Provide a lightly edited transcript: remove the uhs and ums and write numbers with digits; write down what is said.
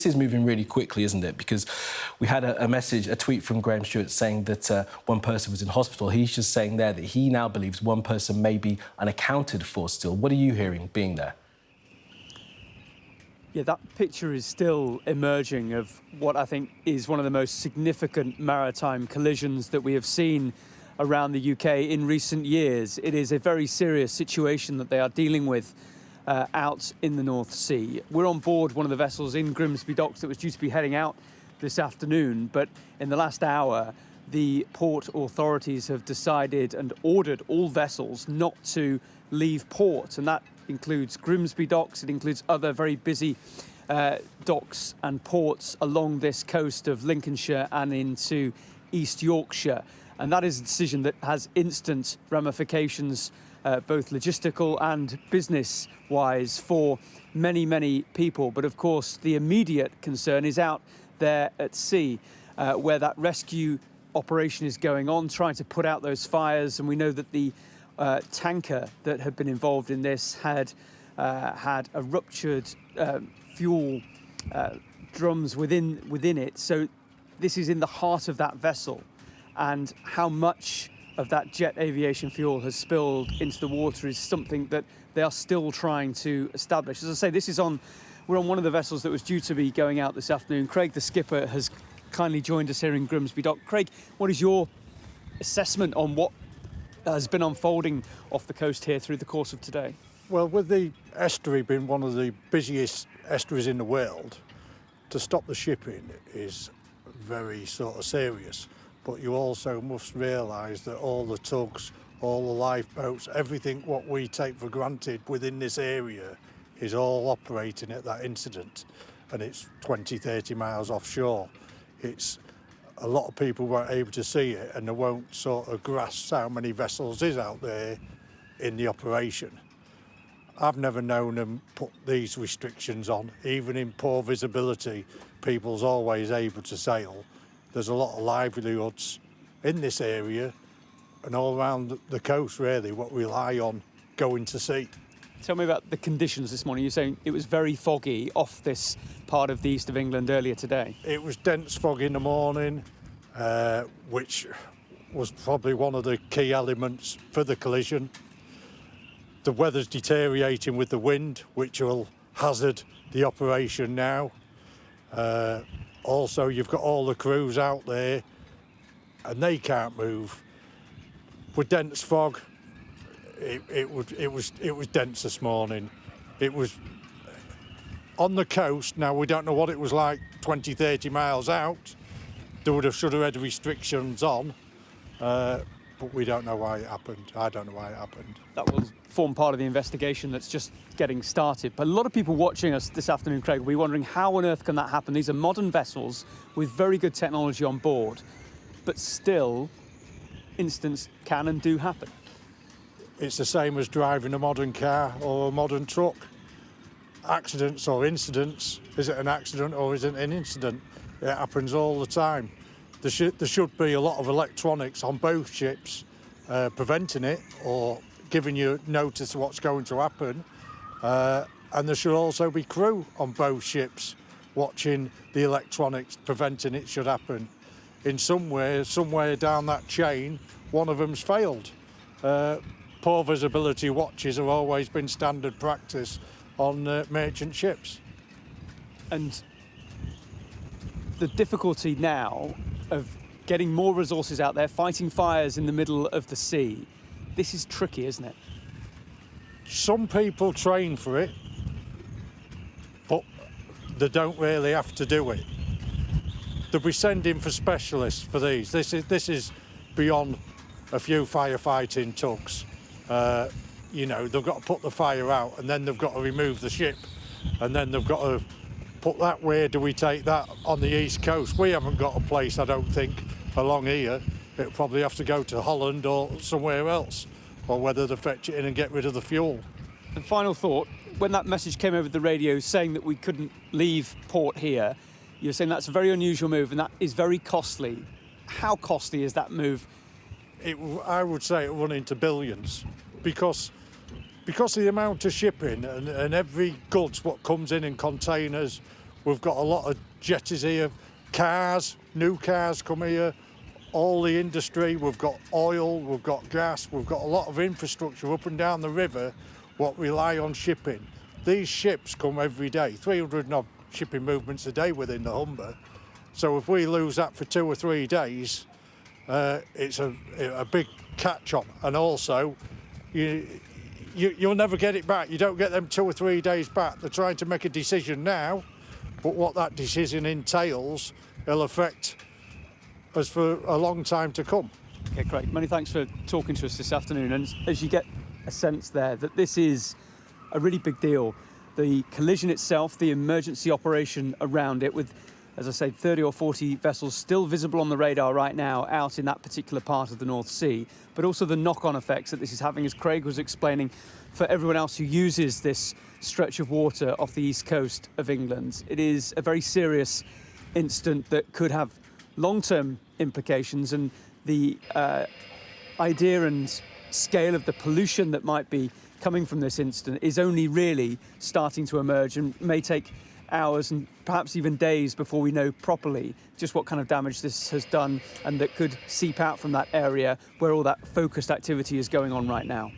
This is moving really quickly, isn't it? Because we had a tweet from Graham Stewart saying that one person was in hospital. He's just saying there that he now believes one person may be unaccounted for still. What are you hearing being there? Yeah, that picture is still emerging of what I think is one of the most significant maritime collisions that we have seen around the UK in recent years. It is a very serious situation that they are dealing with out in the North Sea. We're on board one of the vessels in Grimsby Docks that was due to be heading out this afternoon, but in the last hour, the port authorities have decided and ordered all vessels not to leave port, and that includes Grimsby Docks. It includes other very busy docks and ports along this coast of Lincolnshire and into East Yorkshire. And that is a decision that has instant ramifications, both logistical and business-wise, for many, many people. But of course, the immediate concern is out there at sea, where that rescue operation is going on, trying to put out those fires. And we know that the tanker that had been involved in this had a ruptured fuel drums within it. So this is in the heart of that vessel, and how much of that jet aviation fuel has spilled into the water is something that they are still trying to establish. As I say, we're on one of the vessels that was due to be going out this afternoon. Craig, the skipper, has kindly joined us here in Grimsby Dock. Craig, what is your assessment on what has been unfolding off the coast here through the course of today? Well, with the estuary being one of the busiest estuaries in the world, to stop the shipping is very sort of serious. But you also must realise that all the tugs, all the lifeboats, everything what we take for granted within this area is all operating at that incident, and it's 20, 30 miles offshore. It's a lot of people weren't able to see it, and they won't sort of grasp how many vessels is out there in the operation. I've never known them put these restrictions on. Even in poor visibility, people's always able to sail. There's a lot of livelihoods in this area and all around the coast, really, what rely on going to sea. Tell me about the conditions this morning. You're saying it was very foggy off this part of the east of England earlier today. It was dense fog in the morning, which was probably one of the key elements for the collision. The weather's deteriorating with the wind, which will hazard the operation now. Also, you've got all the crews out there, and they can't move. With dense fog, it was dense this morning. It was on the coast. Now, we don't know what it was like 20, 30 miles out. They should have had restrictions on, but we don't know why it happened. I don't know why it happened. That will form part of the investigation that's just getting started. But a lot of people watching us this afternoon, Craig, will be wondering how on earth can that happen? These are modern vessels with very good technology on board, but still incidents can and do happen. It's the same as driving a modern car or a modern truck. Accidents or incidents, is it an accident or is it an incident? It happens all the time. There should be a lot of electronics on both ships preventing it or giving you notice of what's going to happen. And there should also be crew on both ships watching the electronics, preventing it should happen. In somewhere down that chain, one of them's failed. Poor visibility watches have always been standard practice on merchant ships. And the difficulty now of getting more resources out there, fighting fires in the middle of the sea, this is tricky, isn't it? Some people train for it, but they don't really have to do it. They'll be sending for specialists for these. This is beyond a few firefighting tugs. You know, they've got to put the fire out, and then they've got to remove the ship, and then they've got to put that. Where do we take that on the east coast? We haven't got a place, I don't think, along here. It'll probably have to go to Holland or somewhere else, or whether they fetch it in and get rid of the fuel. And final thought, when that message came over the radio saying that we couldn't leave port here, you're saying that's a very unusual move and that is very costly. How costly is that move? I would say it run into billions, because of the amount of shipping and every goods what comes in containers, We've got a lot of jetties here, cars, new cars come here, all the industry, we've got oil, we've got gas, we've got a lot of infrastructure up and down the river what rely on shipping. These ships come every day, 300 and odd shipping movements a day within the Humber. So if we lose that for 2 or 3 days, it's a big catch-on. And also, you'll never get it back. You don't get them 2 or 3 days back. They're trying to make a decision now, but what that decision entails will affect us for a long time to come. Okay, Craig, many thanks for talking to us this afternoon. And as you get a sense there that this is a really big deal, the collision itself, the emergency operation around it, with, as I say, 30 or 40 vessels still visible on the radar right now out in that particular part of the North Sea, but also the knock-on effects that this is having, as Craig was explaining, for everyone else who uses this stretch of water off the east coast of England. It is a very serious incident that could have long-term implications, and the idea and scale of the pollution that might be coming from this incident is only really starting to emerge, and may take hours and perhaps even days before we know properly just what kind of damage this has done, and that could seep out from that area where all that focused activity is going on right now.